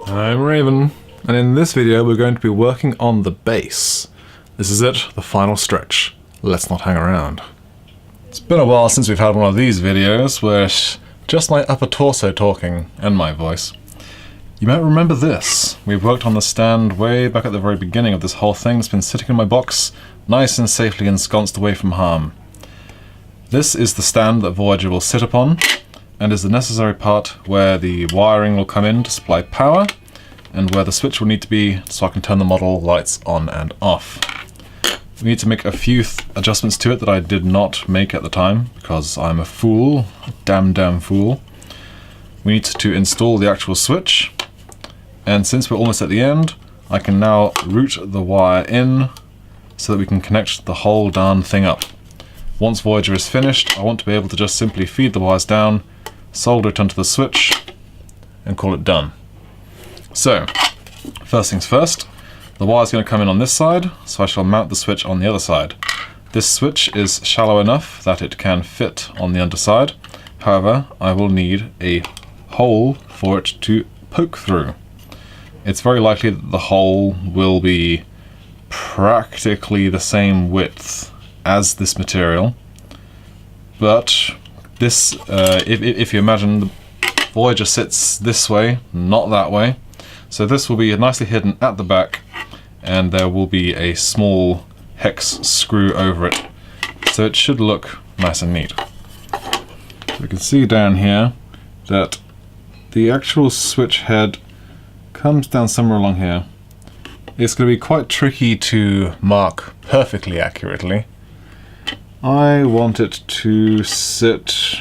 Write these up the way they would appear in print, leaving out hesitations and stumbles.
I'm Raven, and in this video we're going to be working on the base. This is it, the final stretch. Let's not hang around. It's been a while since we've had one of these videos where it's just my upper torso talking and my voice. You might remember this. We've worked on the stand way back at the very beginning of this whole thing. It's been sitting in my box, nice and safely ensconced away from harm. This is the stand that Voyager will sit upon, and is the necessary part where the wiring will come in to supply power, and where the switch will need to be so I can turn the model lights on and off. We need to make a few adjustments to it that I did not make at the time, because I'm a fool, a damn fool. We need to install the actual switch, and since we're almost at the end, I can now route the wire in so that we can connect the whole darn thing up. Once Voyager is finished, I want to be able to just simply feed the wires down, solder it onto the switch, and call it done. So, first things first, the wire is going to come in on this side, so I shall mount the switch on the other side. This switch is shallow enough that it can fit on the underside, however, I will need a hole for it to poke through. It's very likely that the hole will be practically the same width as this material, but this, if you imagine, the Voyager sits this way, not that way, so this will be nicely hidden at the back, and there will be a small hex screw over it, so it should look nice and neat. So you can see down here that the actual switch head comes down somewhere along here. It's going to be quite tricky to mark perfectly accurately. I want it to sit...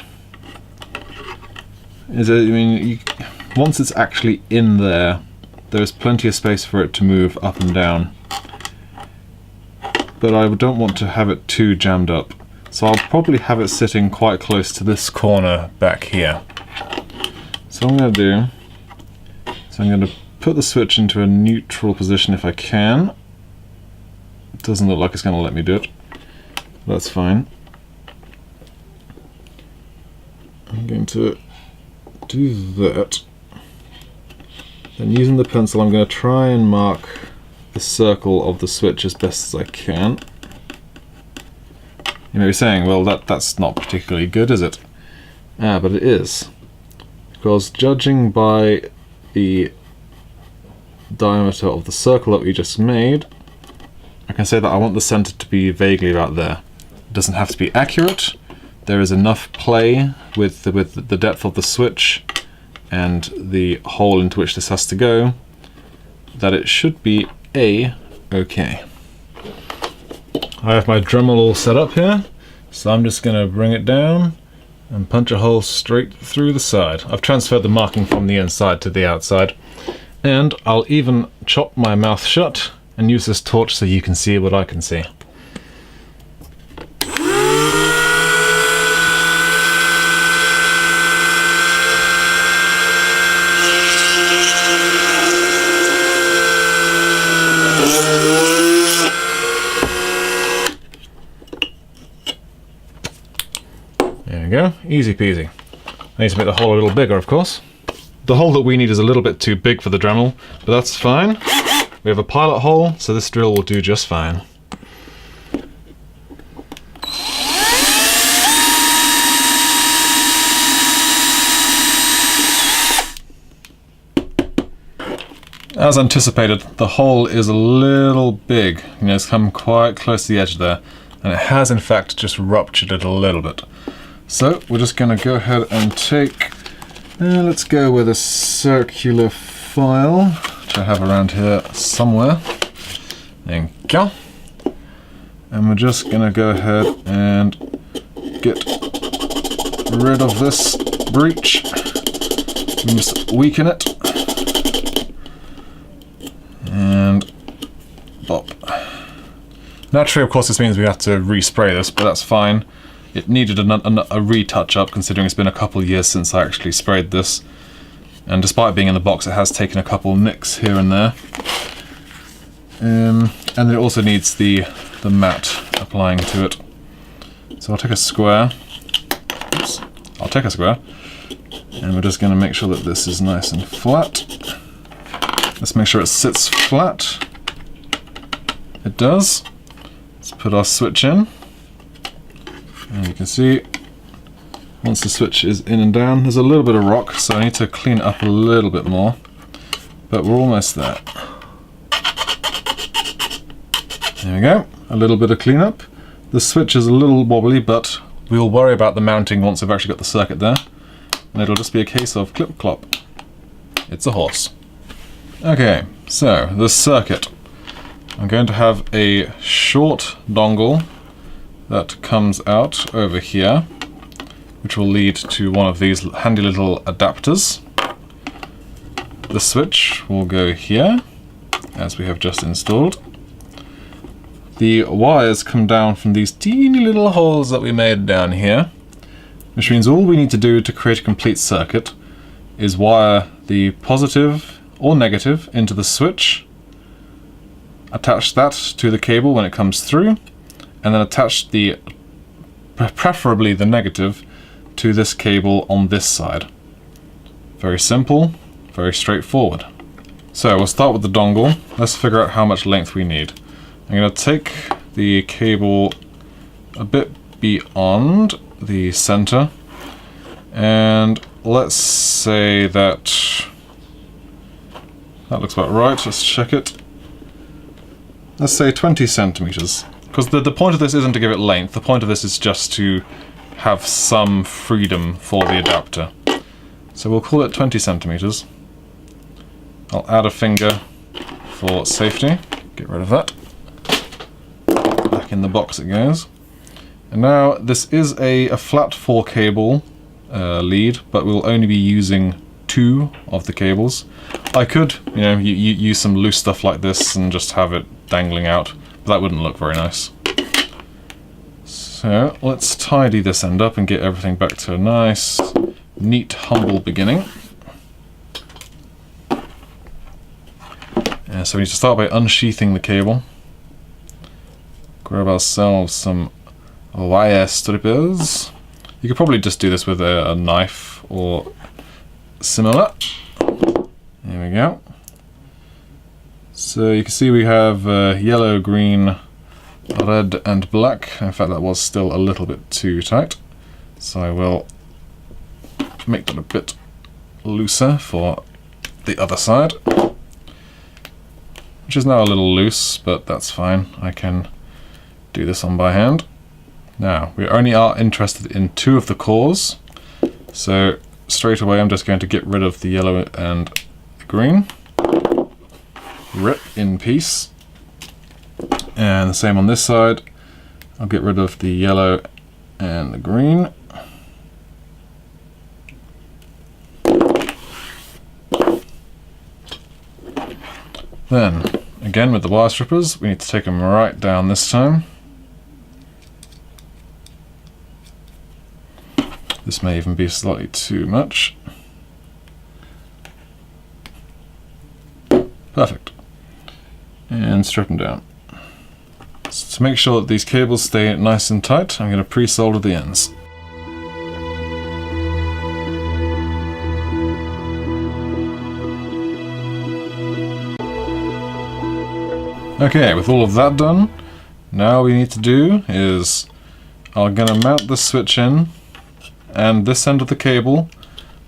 once it's actually in there, there's plenty of space for it to move up and down. But I don't want to have it too jammed up. So I'll probably have it sitting quite close to this corner back here. So what I'm going to do is I'm going to put the switch into a neutral position if I can. It doesn't look like it's going to let me do it. That's fine. I'm going to do that. Then using the pencil I'm going to try and mark the circle of the switch as best as I can. You may be saying, well that's not particularly good, is it? Ah, but it is. Because judging by the diameter of the circle that we just made, I can say that I want the center to be vaguely about there. It doesn't have to be accurate. There is enough play with the depth of the switch and the hole into which this has to go that it should be okay. I have my Dremel all set up here, so I'm just going to bring it down and punch a hole straight through the side. I've transferred the marking from the inside to the outside, and I'll even chop my mouth shut and use this torch so you can see what I can see. There we go, easy peasy. I need to make the hole a little bigger, of course. The hole that we need is a little bit too big for the Dremel, but that's fine. We have a pilot hole, so this drill will do just fine. As anticipated, the hole is a little big. You know, it's come quite close to the edge there, and it has in fact just ruptured it a little bit. So we're just going to go ahead and take, let's go with a circular file, which I have around here somewhere. There you go. And we're just going to go ahead and get rid of this breach. We just weaken it. And bop. Naturally, of course, this means we have to respray this, but that's fine. It needed a retouch up, considering it's been a couple of years since I actually sprayed this. And despite being in the box, it has taken a couple nicks here and there. And then it also needs the matte applying to it. So I'll take a square. Oops. I'll take a square. And we're just going to make sure that this is nice and flat. Let's make sure it sits flat. It does. Let's put our switch in. And you can see, once the switch is in and down, there's a little bit of rock, so I need to clean it up a little bit more. But we're almost there. There we go. A little bit of cleanup. The switch is a little wobbly, but we'll worry about the mounting once we've actually got the circuit there. And it'll just be a case of clip-clop. It's a horse. Okay, so the circuit. I'm going to have a short dongle that comes out over here, which will lead to one of these handy little adapters. The switch will go here, as we have just installed. The wires come down from these teeny little holes that we made down here, which means all we need to do to create a complete circuit is wire the positive or negative into the switch, attach that to the cable when it comes through, and then attach the, preferably the negative, to this cable on this side. Very simple, very straightforward. So we'll start with the dongle. Let's figure out how much length we need. I'm going to take the cable a bit beyond the center, and let's say that looks about right. Let's check it. Let's say 20 centimeters. Because the point of this isn't to give it length, the point of this is just to have some freedom for the adapter. So we'll call it 20 centimeters. I'll add a finger for safety. Get rid of that. Back in the box it goes. And now this is a flat 4 cable lead, but we'll only be using 2 of the cables. I could, you know, use some loose stuff like this and just have it dangling out, but that wouldn't look very nice. So let's tidy this end up and get everything back to a nice, neat, humble beginning. So we need to start by unsheathing the cable. Grab ourselves some wire strippers. You could probably just do this with a knife or similar. There we go. So you can see we have yellow, green, red and black. In fact, that was still a little bit too tight. So I will make that a bit looser for the other side. Which is now a little loose, but that's fine. I can do this on by hand. Now, we only are interested in 2 of the cores. So straight away I'm just going to get rid of the yellow and the green. Rip in peace. And the same on this side. I'll get rid of the yellow and the green. Then, again with the wire strippers, we need to take them right down this time. This may even be slightly too much. Perfect. And strip them down. So to make sure that these cables stay nice and tight, I'm going to pre-solder the ends. Okay, with all of that done, now we need to do is I'm going to mount the switch in and this end of the cable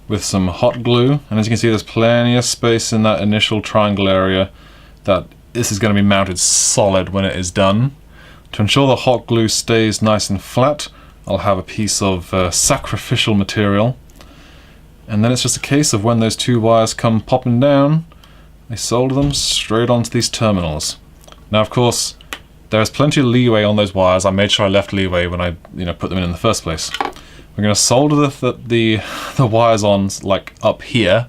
with some hot glue, and as you can see there's plenty of space in that initial triangle area that this is going to be mounted solid when it is done. To ensure the hot glue stays nice and flat, I'll have a piece of sacrificial material, and then it's just a case of when those 2 wires come popping down, I solder them straight onto these terminals. Now of course there's plenty of leeway on those wires. I made sure I left leeway when I put them in the first place. We're going to solder the wires on like up here,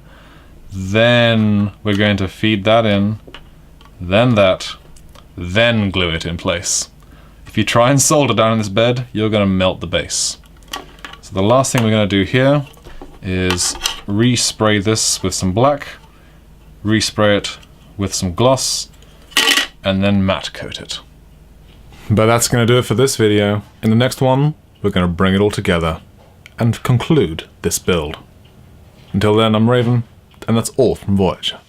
then we're going to feed that in, then that, then glue it in place. If you try and solder down in this bed, you're going to melt the base. So the last thing we're going to do here is respray this with some black, respray it with some gloss, and then matte coat it. But that's going to do it for this video. In the next one, we're going to bring it all together and conclude this build. Until then, I'm Raven, and that's all from Voyager.